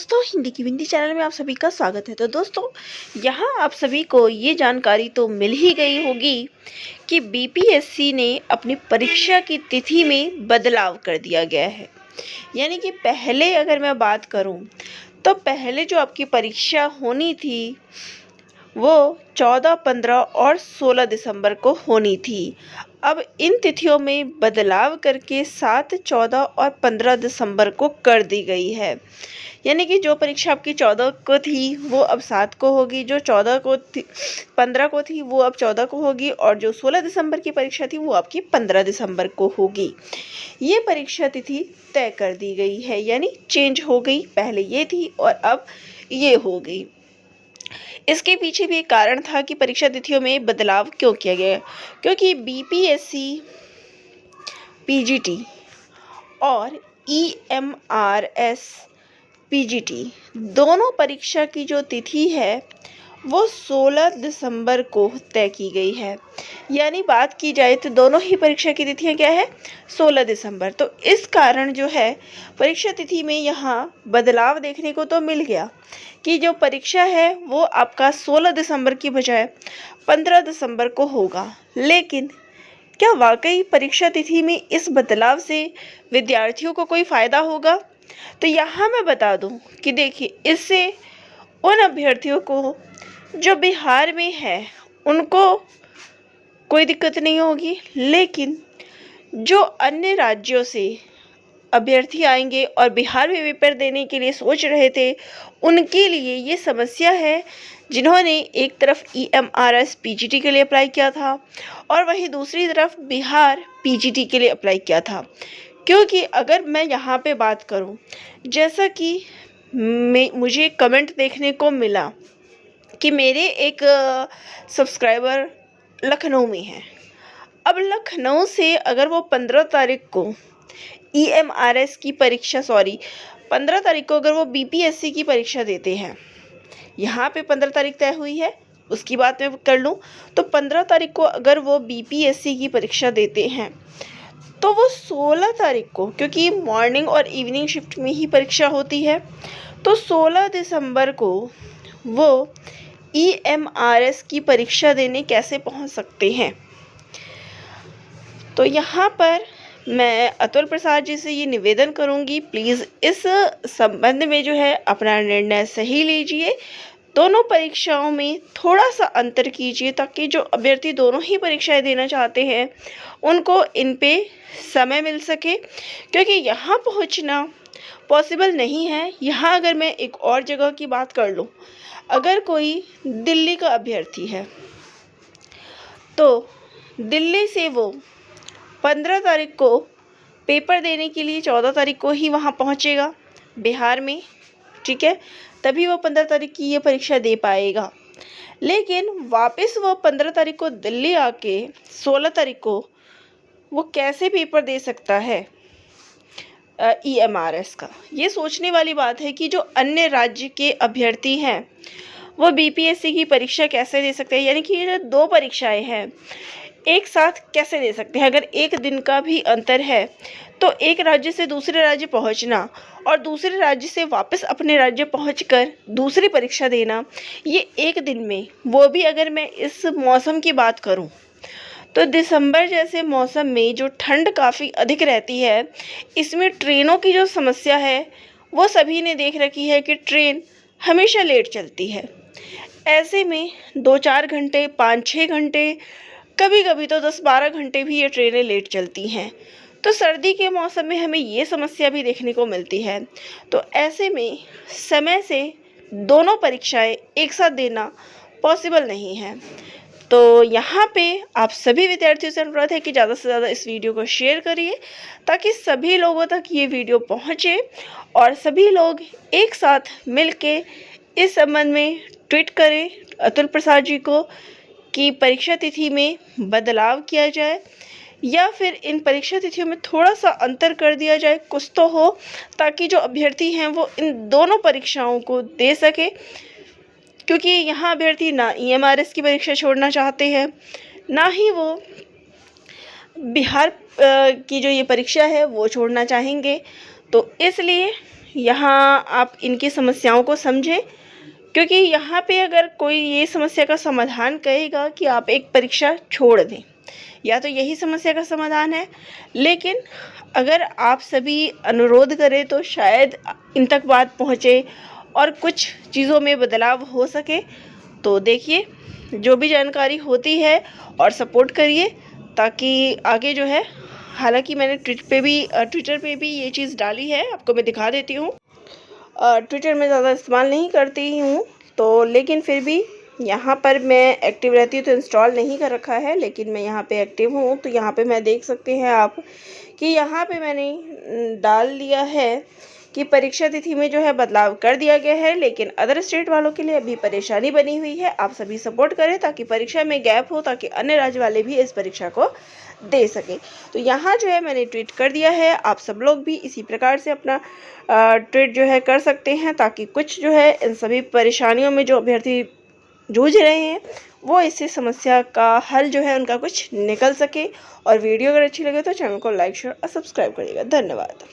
दोस्तों, हिंदी की विंदी चैनल में आप सभी का स्वागत है। तो दोस्तों, यहाँ आप सभी को ये जानकारी तो मिल ही गई होगी कि बीपीएससी ने अपनी परीक्षा की तिथि में बदलाव कर दिया गया है। यानी कि पहले अगर मैं बात करूँ तो पहले जो आपकी परीक्षा होनी थी वो 14, 15 और 16 दिसंबर को होनी थी। अब इन तिथियों में बदलाव करके 7, 14 और 15 दिसंबर को कर दी गई है। यानी कि जो परीक्षा आपकी 14 को थी वो अब 7 को होगी, जो 14 को थी 15 को थी वो अब 14 को होगी, और जो 16 दिसंबर की परीक्षा थी वो आपकी 15 दिसंबर को होगी। ये परीक्षा तिथि तय कर दी गई है, यानी चेंज हो गई। पहले ये थी और अब ये हो गई। इसके पीछे भी एक कारण था कि परीक्षा तिथियों में बदलाव क्यों किया गया, क्योंकि बीपीएससी, पीजीटी और ईएमआरएस पीजीटी दोनों परीक्षा की जो तिथि है वो 16 दिसंबर को तय की गई है। यानी बात की जाए तो दोनों ही परीक्षा की तिथियां क्या है, 16 दिसंबर। तो इस कारण जो है परीक्षा तिथि में यहाँ बदलाव देखने को तो मिल गया कि जो परीक्षा है वो आपका 16 दिसंबर की बजाय 15 दिसंबर को होगा। लेकिन क्या वाकई परीक्षा तिथि में इस बदलाव से विद्यार्थियों को कोई फ़ायदा होगा? तो यहाँ मैं बता दूँ कि देखिए, इससे उन अभ्यर्थियों को जो बिहार में है उनको कोई दिक्कत नहीं होगी, लेकिन जो अन्य राज्यों से अभ्यर्थी आएंगे और बिहार में पेपर देने के लिए सोच रहे थे उनके लिए ये समस्या है, जिन्होंने एक तरफ ईएमआरएस पीजीटी के लिए अप्लाई किया था और वहीं दूसरी तरफ बिहार पीजीटी के लिए अप्लाई किया था। क्योंकि अगर मैं यहाँ पे बात करूँ, जैसा कि मुझे कमेंट देखने को मिला कि मेरे एक सब्सक्राइबर लखनऊ में हैं। अब लखनऊ से अगर वो 15 तारीख को ईएमआरएस की परीक्षा 15 तारीख को अगर वो बीपीएससी की परीक्षा देते हैं, यहाँ पे 15 तारीख तय हुई है, उसकी बात मैं कर लूँ तो 15 तारीख को अगर वो बीपीएससी की परीक्षा देते हैं तो वो 16 तारीख को, क्योंकि मॉर्निंग और इवनिंग शिफ्ट में ही परीक्षा होती है, तो 16 दिसंबर को वो ईएमआरएस की परीक्षा देने कैसे पहुंच सकते हैं। तो यहाँ पर मैं अतुल प्रसाद जी से ये निवेदन करूँगी, प्लीज़ इस संबंध में जो है अपना निर्णय सही लीजिए। दोनों परीक्षाओं में थोड़ा सा अंतर कीजिए ताकि जो अभ्यर्थी दोनों ही परीक्षाएं देना चाहते हैं उनको इन पे समय मिल सके, क्योंकि यहाँ पहुँचना पॉसिबल नहीं है। यहाँ अगर मैं एक और जगह की बात कर लूँ, अगर कोई दिल्ली का अभ्यर्थी है तो दिल्ली से वो 15 तारीख को पेपर देने के लिए 14 तारीख को ही वहाँ पहुँचेगा बिहार में, ठीक है, तभी वो 15 तारीख की ये परीक्षा दे पाएगा। लेकिन वापस वो 15 तारीख को दिल्ली आके 16 तारीख को वो कैसे पेपर दे सकता है ईएमआरएस का? ये सोचने वाली बात है कि जो अन्य राज्य के अभ्यर्थी हैं वो बीपीएससी की परीक्षा कैसे दे सकते हैं। यानी कि ये जो दो परीक्षाएं हैं एक साथ कैसे दे सकते हैं। अगर एक दिन का भी अंतर है तो एक राज्य से दूसरे राज्य पहुंचना और दूसरे राज्य से वापस अपने राज्य पहुंचकर दूसरी परीक्षा देना, ये एक दिन में, वो भी अगर मैं इस मौसम की बात करूं तो दिसंबर जैसे मौसम में जो ठंड काफ़ी अधिक रहती है, इसमें ट्रेनों की जो समस्या है वो सभी ने देख रखी है कि ट्रेन हमेशा लेट चलती है। ऐसे में 2-4 घंटे, 5-6 घंटे, कभी कभी तो 10-12 घंटे भी ये ट्रेनें लेट चलती हैं। तो सर्दी के मौसम में हमें ये समस्या भी देखने को मिलती है। तो ऐसे में समय से दोनों परीक्षाएं एक साथ देना पॉसिबल नहीं है। तो यहाँ पे आप सभी विद्यार्थियों से अनुरोध है कि ज़्यादा से ज़्यादा इस वीडियो को शेयर करिए ताकि सभी लोगों तक ये वीडियो पहुँचे और सभी लोग एक साथ मिलके इस संबंध में ट्वीट करें अतुल प्रसाद जी को कि परीक्षा तिथि में बदलाव किया जाए या फिर इन परीक्षा तिथियों में थोड़ा सा अंतर कर दिया जाए, कुछ तो हो, ताकि जो अभ्यर्थी हैं वो इन दोनों परीक्षाओं को दे सके। क्योंकि यहाँ अभ्यर्थी ना ईएमआरएस की परीक्षा छोड़ना चाहते हैं, ना ही वो बिहार की जो ये परीक्षा है वो छोड़ना चाहेंगे। तो इसलिए यहाँ आप इनकी समस्याओं को समझें, क्योंकि यहाँ पे अगर कोई ये समस्या का समाधान कहेगा कि आप एक परीक्षा छोड़ दें, या तो यही समस्या का समाधान है। लेकिन अगर आप सभी अनुरोध करें तो शायद इन तक बात पहुँचे और कुछ चीज़ों में बदलाव हो सके। तो देखिए, जो भी जानकारी होती है और सपोर्ट करिए, ताकि आगे जो है, हालांकि मैंने ट्विटर पे भी ये चीज़ डाली है, आपको मैं दिखा देती हूँ। ट्विटर में ज़्यादा इस्तेमाल नहीं करती हूँ, तो लेकिन फिर भी यहाँ पर मैं एक्टिव रहती हूँ, तो इंस्टॉल नहीं कर रखा है, लेकिन मैं यहाँ पे एक्टिव हूँ। तो यहाँ पे मैं देख सकते हैं आप कि यहाँ पे मैंने डाल दिया है कि परीक्षा तिथि में जो है बदलाव कर दिया गया है, लेकिन अदर स्टेट वालों के लिए अभी परेशानी बनी हुई है। आप सभी सपोर्ट करें ताकि परीक्षा में गैप हो, ताकि अन्य राज्य वाले भी इस परीक्षा को दे सकें। तो यहाँ जो है मैंने ट्वीट कर दिया है, आप सब लोग भी इसी प्रकार से अपना ट्वीट जो है कर सकते हैं, ताकि कुछ जो है इन सभी परेशानियों में जो अभ्यर्थी जूझ रहे हैं वो इससे समस्या का हल जो है उनका कुछ निकल सके। और वीडियो अगर अच्छी लगे तो चैनल को लाइक शेयर और सब्सक्राइब करिएगा। धन्यवाद।